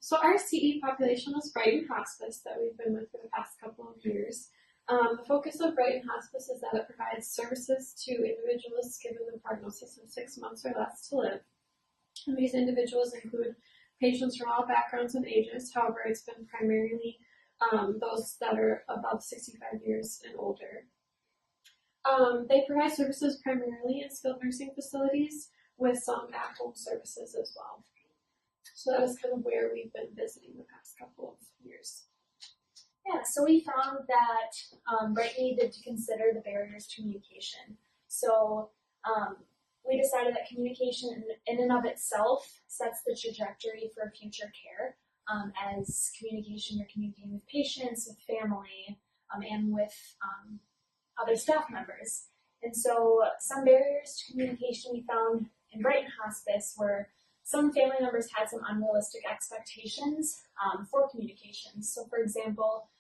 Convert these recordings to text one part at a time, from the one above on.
So our CE population was Brighton Hospice that we've been with for the past couple of years. The focus of Brighton Hospice is that it provides services to individuals given the prognosis of 6 months or less to live. And these individuals include patients from all backgrounds and ages. However, it's been primarily those that are above 65 years and older. They provide services primarily in skilled nursing facilities with some at-home services as well. So that is kind of where we've been visiting the past couple of years. Yeah, so we found that Brighton needed to consider the barriers to communication. So we decided that communication in and of itself sets the trajectory for future care. As communication, you're communicating with patients, with family, and with other staff members. And so some barriers to communication we found in Brighton Hospice were some family members had some unrealistic expectations for communication. So for example,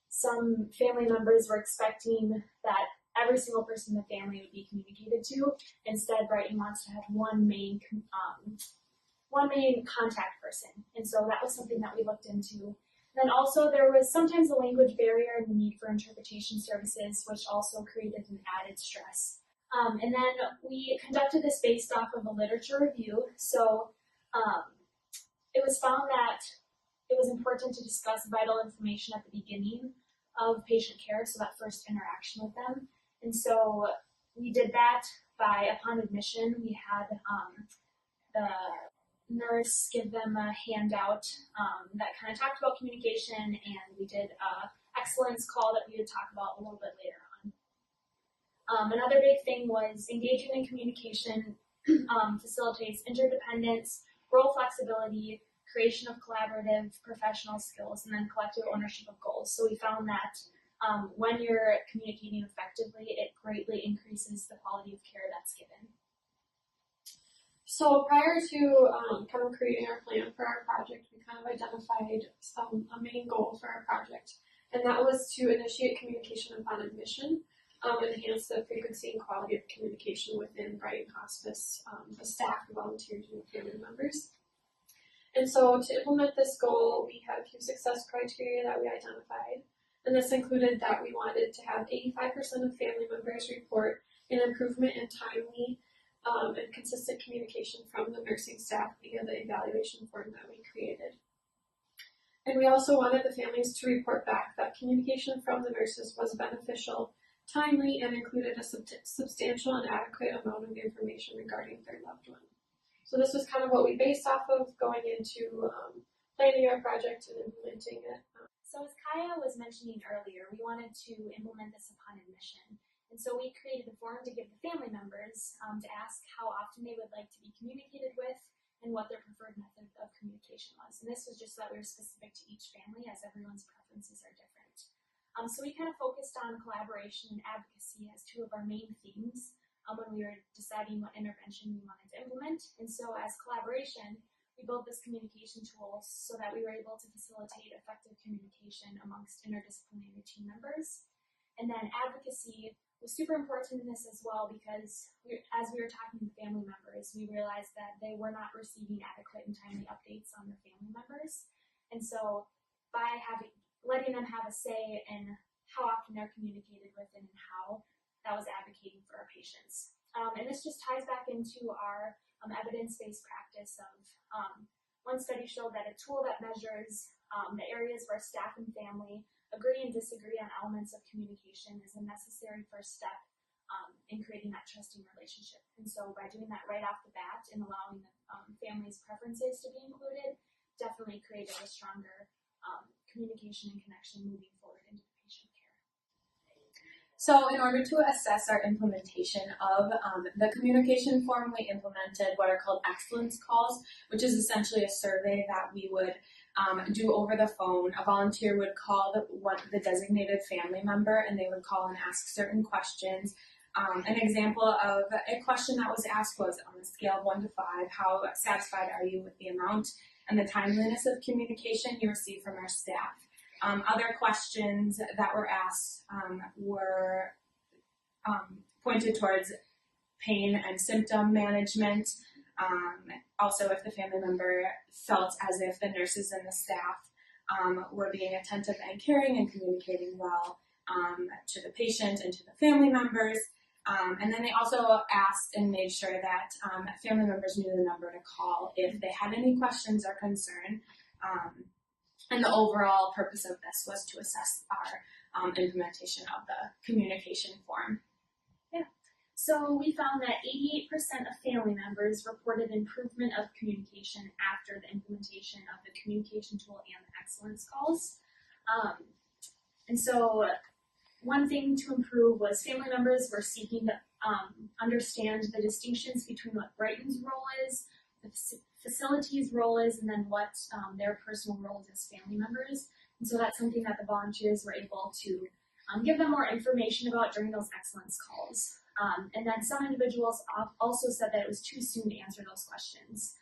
some family members were expecting that every single person in the family would be communicated to. Instead, Brighton wants to have one main contact person. And so that was something that we looked into. Then also there was sometimes a language barrier and the need for interpretation services, which also created an added stress. And then we conducted this based off of a literature review. So it was found that it was important to discuss vital information at the beginning of patient care, so that first interaction with them. And so we did that by, upon admission, we had the nurse give them a handout that kind of talked about communication, and we did an excellence call that we would talk about a little bit later on. Another big thing was engaging in communication facilitates interdependence, role flexibility, creation of collaborative professional skills, and then collective ownership of goals. So we found that when you're communicating effectively, it greatly increases the quality of care that's given. So prior to kind of creating our plan for our project, we kind of identified a main goal for our project, and that was to initiate communication upon admission, enhance the frequency and quality of communication within Brighton Hospice, the staff, the volunteers, and the family members. And so to implement this goal, we had a few success criteria that we identified, and this included that we wanted to have 85% of family members report an improvement in timely and consistent communication from the nursing staff via the evaluation form that we created. And we also wanted the families to report back that communication from the nurses was beneficial, timely, and included a substantial and adequate amount of information regarding their loved one. So this was kind of what we based off of going into planning our project and implementing it. So as Kaiah was mentioning earlier, we wanted to implement this upon admission. And so we created a form to give the family members to ask how often they would like to be communicated with and what their preferred method of communication was. And this was just so that we were specific to each family, as everyone's preferences are different. So we kind of focused on collaboration and advocacy as two of our main themes when we were deciding what intervention we wanted to implement. And so as collaboration, we built this communication tool so that we were able to facilitate effective communication amongst interdisciplinary team members. And then advocacy was super important in this as well because as we were talking to family members, we realized that they were not receiving adequate and timely updates on their family members. And so by letting them have a say in how often they're communicated with and how, that was advocating for our patients. And this just ties back into our evidence-based practice of one study showed that a tool that measures the areas where staff and family agree and disagree on elements of communication is a necessary first step in creating that trusting relationship. And so by doing that right off the bat and allowing the family's preferences to be included, definitely created a stronger communication and connection moving forward into the patient care. So in order to assess our implementation of the communication form, we implemented what are called excellence calls, which is essentially a survey that we would do over the phone. A volunteer would call the designated family member, and they would call and ask certain questions. An example of a question that was asked was, on a scale of 1 to 5, how satisfied are you with the amount and the timeliness of communication you receive from our staff? Other questions that were asked were pointed towards pain and symptom management, Also, if the family member felt as if the nurses and the staff were being attentive and caring and communicating well to the patient and to the family members. And then they also asked and made sure that family members knew the number to call if they had any questions or concern. And the overall purpose of this was to assess our implementation of the communication form. So we found that 88% of family members reported improvement of communication after the implementation of the communication tool and the excellence calls. And so one thing to improve was family members were seeking to understand the distinctions between what Brighton's role is, the facility's role is, and then what their personal role is as family members. And so that's something that the volunteers were able to give them more information about during those excellence calls. And then some individuals also said that it was too soon to answer those questions.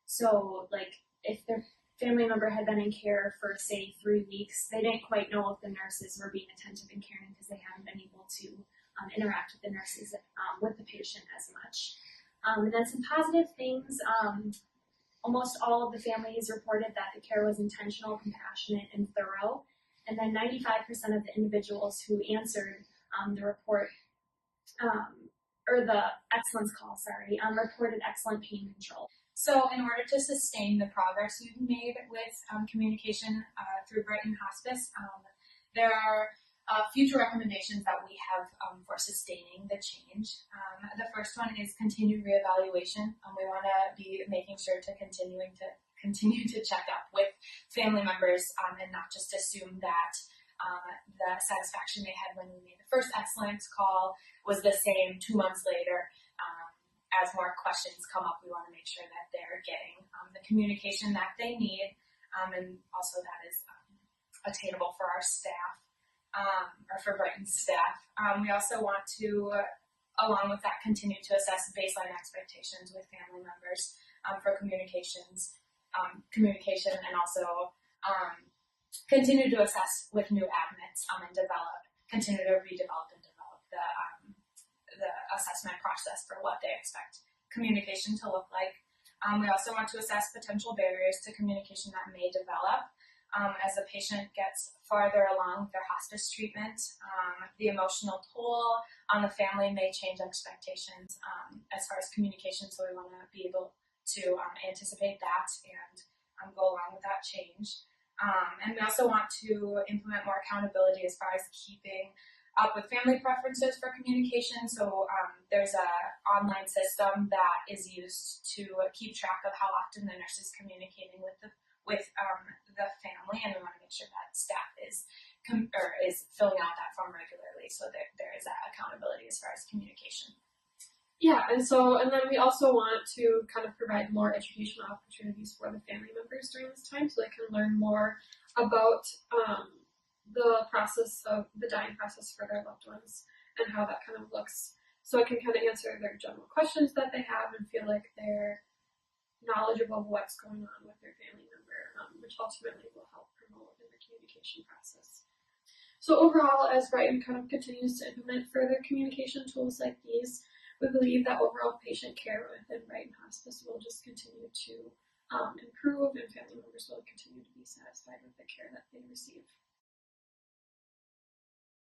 So like if their family member had been in care for say 3 weeks, they didn't quite know if the nurses were being attentive and caring because they hadn't been able to interact with the nurses with the patient as much. And then some positive things, almost all of the families reported that the care was intentional, compassionate, and thorough. And then 95% of the individuals who answered the report or the excellence call, reported excellent pain control. So in order to sustain the progress we've made with communication through Brighton Hospice, there are future recommendations that we have for sustaining the change. The first one is continued reevaluation. We want to be making sure to continue to check up with family members and not just assume that the satisfaction they had when we made the first excellence call was the same 2 months later. As more questions come up, we want to make sure that they're getting the communication that they need, and also that is attainable for our staff, or for Brighton's staff. We also want to, along with that, continue to assess baseline expectations with family members for communication, and also continue to assess with new admits and continue to redevelop and develop the assessment process for what they expect communication to look like. We also want to assess potential barriers to communication that may develop as the patient gets farther along their hospice treatment. The emotional toll on the family may change expectations as far as communication, so we want to be able to anticipate that and go along with that change. And we also want to implement more accountability as far as keeping up with family preferences for communication. So there's an online system that is used to keep track of how often the nurse is communicating with the family, and we want to make sure that staff is filling out that form regularly, so that there is that accountability as far as communication. Yeah, and then we also want to kind of provide more educational opportunities for the family members during this time, so they can learn more about the process of the dying process for their loved ones and how that kind of looks, so it can kind of answer their general questions that they have and feel like they're knowledgeable of what's going on with their family member, which ultimately will help promote in the communication process. So overall, as Brighton kind of continues to implement further communication tools like these, we believe that overall patient care within Brighton Hospice will just continue to improve, and family members will continue to be satisfied with the care that they receive.